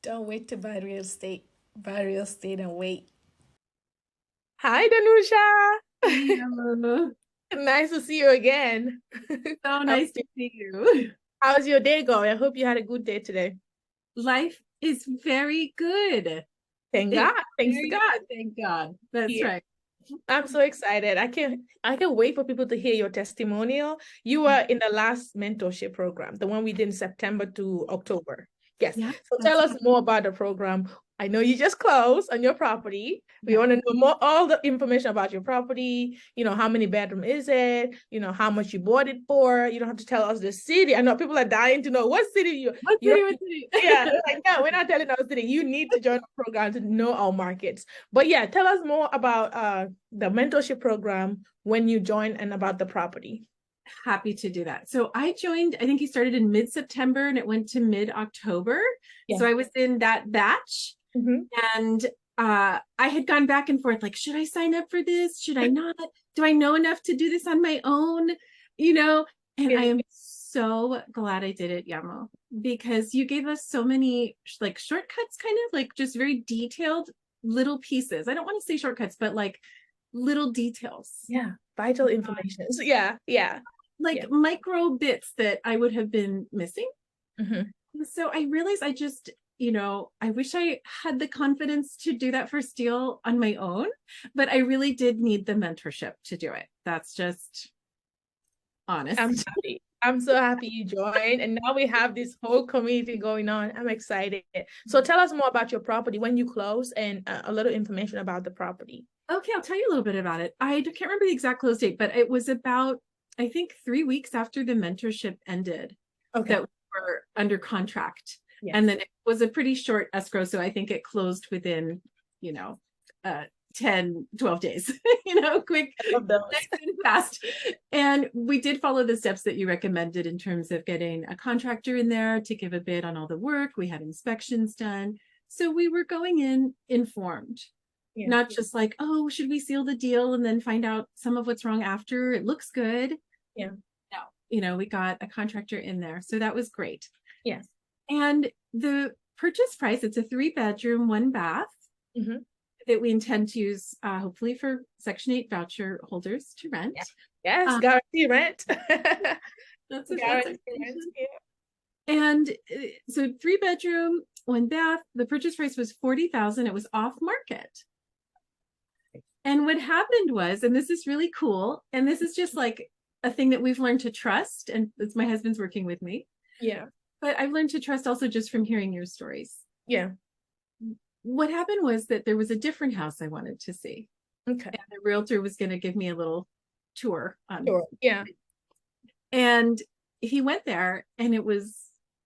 Don't wait to buy real estate. Buy real estate and wait. Hi, Danusha. Hey, Emma. Nice to see you again. So How- nice to see you. How's your day going? I hope you had a good day today. Life is very good. Thank It's God. Thanks to very God. good, thank God. That's Yeah. right. I'm so excited. I can wait for people to hear your testimonial. You were in the last mentorship program, the one we did in September to October. Yes. Yeah, So that's tell us more about the program. I know you just closed on your property. We yeah. want to know more, all the information about your property. How many bedroom is it? How much you bought it for. You don't have to tell us the city. I know people are dying to know what city What you city? What city? yeah, they're like, no, we're not telling our city. You need to join the program to know our markets. But yeah, tell us more about the mentorship program when you join and about the property. Happy to do that. So I joined, I think he started in mid-September and it went to mid-October. Yeah. So I was in that batch. Mm-hmm. And I had gone back and forth, like, should I sign up for this? Should I not? Do I know enough to do this on my own? And Yeah. I am so glad I did it, Yamo, because you gave us so many like shortcuts, kind of like just very detailed little pieces. I don't want to say shortcuts, but like little details. Yeah, vital information. So, yeah. Like micro bits that I would have been missing. Mm-hmm. So I realized I just, I wish I had the confidence to do that first deal on my own, but I really did need the mentorship to do it. That's just honest. I'm so happy you joined. And now we have this whole community going on. I'm excited. So tell us more about your property when you close and a little information about the property. Okay, I'll tell you a little bit about it. I can't remember the exact close date, but it was about, I think, 3 weeks after the mentorship ended that we were under contract. Yes. And then it was a pretty short escrow. So I think it closed within, 10, 12 days, quick, nice and fast. And we did follow the steps that you recommended in terms of getting a contractor in there to give a bid on all the work. We had inspections done. So we were going in informed. Yeah. Not just like, oh, should we seal the deal and then find out some of what's wrong after? It looks good. Yeah. No, we got a contractor in there. So that was great. Yes. And the purchase price, it's a 3-bedroom, 1-bath that we intend to use hopefully for Section 8 voucher holders to rent. Yes, guarantee rent. That's guarantee rent. Yeah. And so 3-bedroom, 1-bath, the purchase price was $40,000. It was off market. And what happened was, and this is really cool, and this is just like a thing that we've learned to trust, and it's my husband's working with me. Yeah. But I've learned to trust also just from hearing your stories. Yeah. What happened was that there was a different house I wanted to see. Okay. And the realtor was going to give me a little tour on Sure. Yeah. And he went there and it was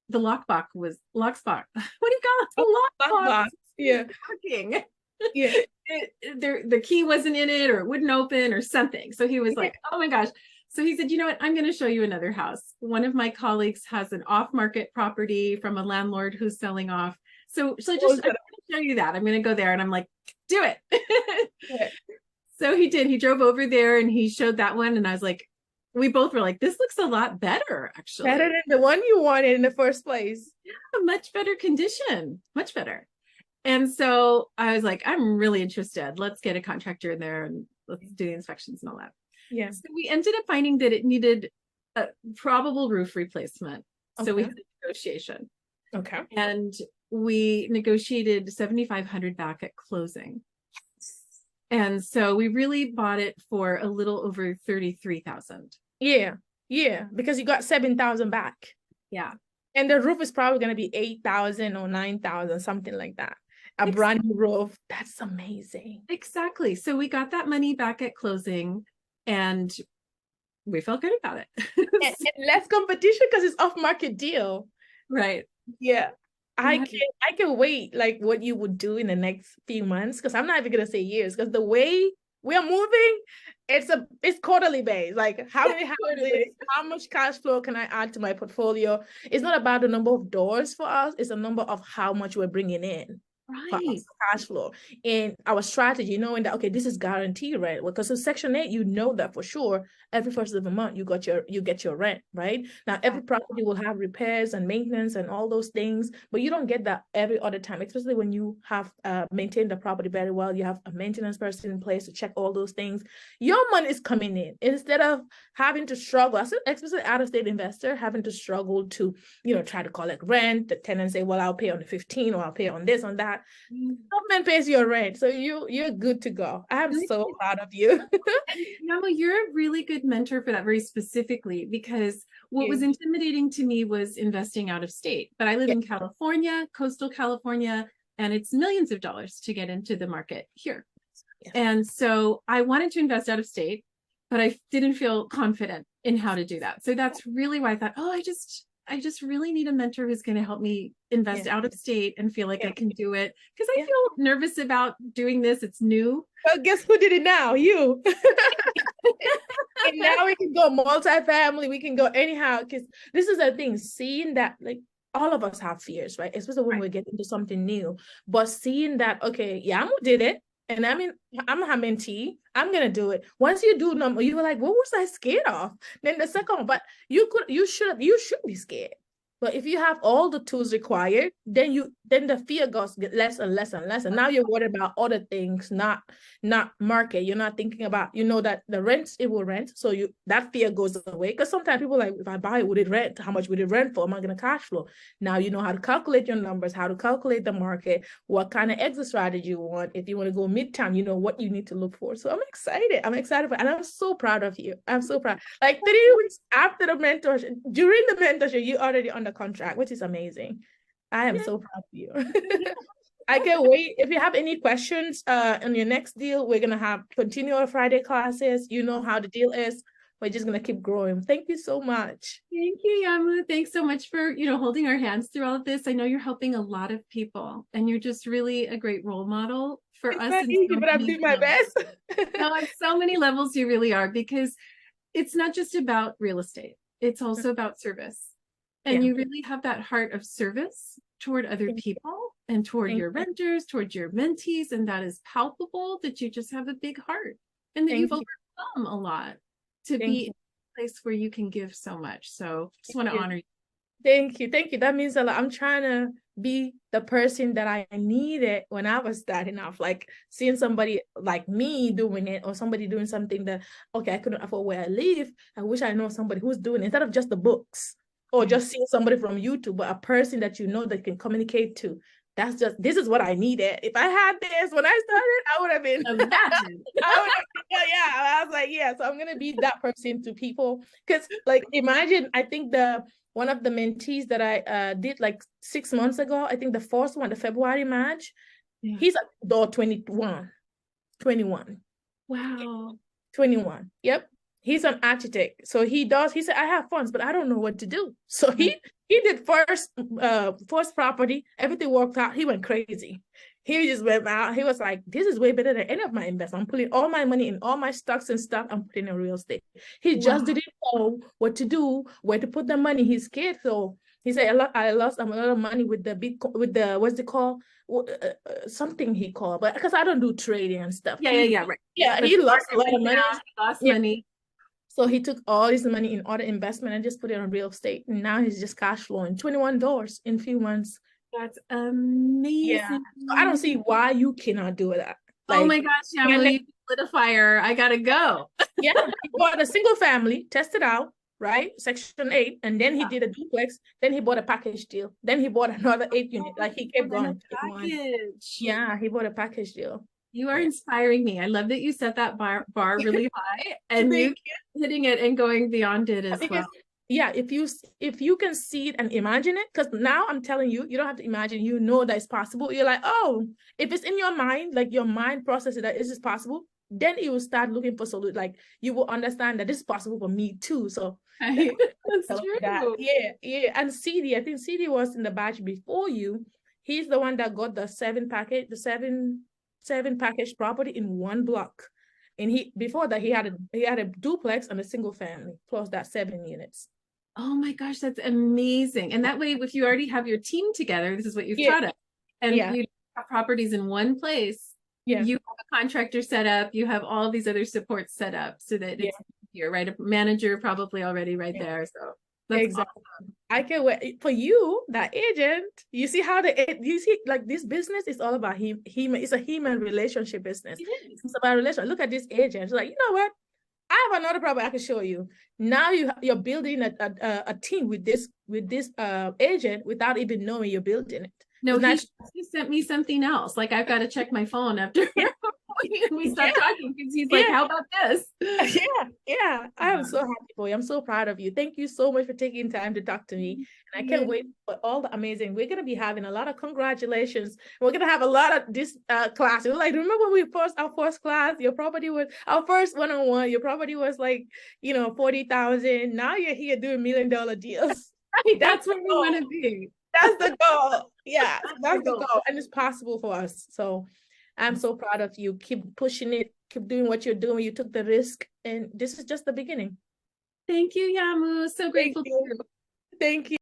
the lockbox was lockbox. What do you call it? The lockbox. Yeah. Working. Yeah. The key wasn't in it or it wouldn't open or something. So he was like, oh my gosh. So he said, you know what? I'm going to show you another house. One of my colleagues has an off-market property from a landlord who's selling off. So just I'm going to show you that. I'm going to go there. And I'm like, do it. Yeah. So he did. He drove over there and he showed that one. And I was like, we both were like, this looks a lot better, actually. Better than the one you wanted in the first place. Yeah, much better condition. Much better. And so I was like, I'm really interested. Let's get a contractor in there and let's do the inspections and all that. Yeah. So we ended up finding that it needed a probable roof replacement. So we had a negotiation. Okay. And we negotiated $7,500 back at closing. And so we really bought it for a little over $33,000. Yeah. Yeah. Because you got 7,000 back. Yeah. And the roof is probably going to be 8,000 or 9,000, something like that. A brand new roof. That's amazing. Exactly. So we got that money back at closing and we felt good about it. and less competition because it's off-market deal. Right. Yeah. I can wait like what you would do in the next few months because I'm not even gonna say years because the way we are moving, it's quarterly based. Like how many houses, how much cash flow can I add to my portfolio? It's not about the number of doors for us, it's a number of how much we're bringing in. for Right. us cash flow. And our strategy, knowing that, okay, this is guaranteed rent. Because in Section 8, you know that for sure, every first of the month you get your rent, right? Now, every property will have repairs and maintenance and all those things, but you don't get that every other time, especially when you have maintained the property very well. You have a maintenance person in place to check all those things. Your money is coming in instead of having to struggle, especially out-of-state investor, having to struggle to, try to collect rent. The tenants say, well, I'll pay on the 15th or I'll pay on this, on that. Government pays your rent, so you're good to go. I'm so proud of you. Yama, you're a really good mentor for that, very specifically, because what was intimidating to me was investing out of state. But I live in California, coastal California, and it's millions of dollars to get into the market here. And so I wanted to invest out of state, but I didn't feel confident in how to do that. So that's really why I thought, I just really need a mentor who's going to help me invest out of state and feel like I can do it, because I feel nervous about doing this. It's new. Well, guess who did it now? You. And now we can go multifamily. We can go anyhow, because this is the thing, seeing that, like, all of us have fears, right? Especially when we get into something new. But seeing that, okay, Yamu did it. And I mean, I'm a mentee. I'm gonna do it. Once you do number, you were like, what was I scared of? Then the second one, but you should be scared. But if you have all the tools required, then the fear goes less and less and less. And now you're worried about other things, not market. You're not thinking about, that the rent, it will rent. So that fear goes away. Because sometimes people are like, if I buy it, would it rent? How much would it rent for? Am I going to cash flow? Now you know how to calculate your numbers, how to calculate the market, what kind of exit strategy you want. If you want to go midterm, you know what you need to look for. So I'm excited. And I'm so proud of you. I'm so proud. Like 3 weeks after the mentorship, during the mentorship, you already on the contract, which is amazing. I am so proud of you. I can't wait. If you have any questions on your next deal, we're gonna have continual Friday classes. You know how the deal is. We're just gonna keep growing. Thank you so much. Thank you, Yamu. Thanks so much for holding our hands through all of this. I know you're helping a lot of people, and you're just really a great role model for us. Not easy, but I'm doing my best. No, on so many levels you really are, because it's not just about real estate. It's also about service. And you really have that heart of service toward other people and toward your renters, toward your mentees. And that is palpable, that you just have a big heart and that you've overcome a lot to be in a place where you can give so much. So just want to honor you. Thank you. Thank you. That means a lot. I'm trying to be the person that I needed when I was starting off, like seeing somebody like me doing it, or somebody doing something that, okay, I couldn't afford where I live. I wish I know somebody who's doing it, instead of just the books. Or just seeing somebody from YouTube, but a person that that can communicate to. This is what I needed. If I had this when I started, I would have been. Imagine. I was like, so I'm gonna be that person to people. Because, like, imagine, I think one of the mentees that I did like 6 months ago, I think the first one, the February March, he's at 21. Wow. 21. Yep. He's an architect. So he said, I have funds, but I don't know what to do. So he did first property, everything worked out. He went crazy. He just went out. He was like, this is way better than any of my investments. I'm putting all my money in all my stocks and stuff. I'm putting in real estate. He just didn't know what to do, where to put the money. He's scared. So he said, I lost a lot of money with the what's it called? Something he called, but because I don't do trading and stuff. Right. Yeah, he lost a lot of money. Money. So he took all his money in other investment and just put it on real estate. And now he's just cash flowing $21 in a few months. That's amazing. Yeah. So I don't see why you cannot do that. Like, oh my gosh, yeah, you lit a fire. I gotta go. He bought a single family, tested out, right? Section 8, and then he did a duplex. Then he bought a package deal. Then he bought another 8 unit. Like, he kept going. Yeah, he bought a package deal. You are inspiring me. I love that you set that bar really high, and you hitting it and going beyond it as well. Yeah, if you can see it and imagine it, because now I'm telling you, you don't have to imagine, you know that it's possible. You're like, oh, if it's in your mind, like your mind processes that is this possible, then you will start looking for solutions. Like, you will understand that this is possible for me too. So that's true. Yeah. And CD, I think CD was in the batch before you. He's the one that got the seven package property in one block. And before that he had a duplex and a single family plus that 7 units. Oh my gosh, that's amazing. And that way, if you already have your team together, this is what you've taught us. And you properties in one place, Yeah. you have a contractor set up, you have all these other supports set up so that it's easier, right? A manager probably already right there. So that's exactly. awesome. I can wait for you, that agent. You see how you see, like, this business is all about him. It's a human relationship business. It's about relation. Look at this agent. It's like, you know what? I have another property I can show you. Now you're building a team with this agent without even knowing you're building it. No, he sent me something else. Like, I've got to check my phone after we stopped talking, because he's like, how about this? Yeah. I am so happy for you. I'm so proud of you. Thank you so much for taking time to talk to me. And I can't wait for all the amazing. We're going to be having a lot of congratulations. We're going to have a lot of this class. Like, remember when our first class, your property was our first one-on-one. Your property was like, 40,000. Now you're here doing $1 million deals. Right, that's where we want to be. That's the goal. Yeah, that's the goal. And it's possible for us. So I'm so proud of you. Keep pushing it. Keep doing what you're doing. You took the risk, and this is just the beginning. Thank you, Yamu. So grateful to you. Thank you.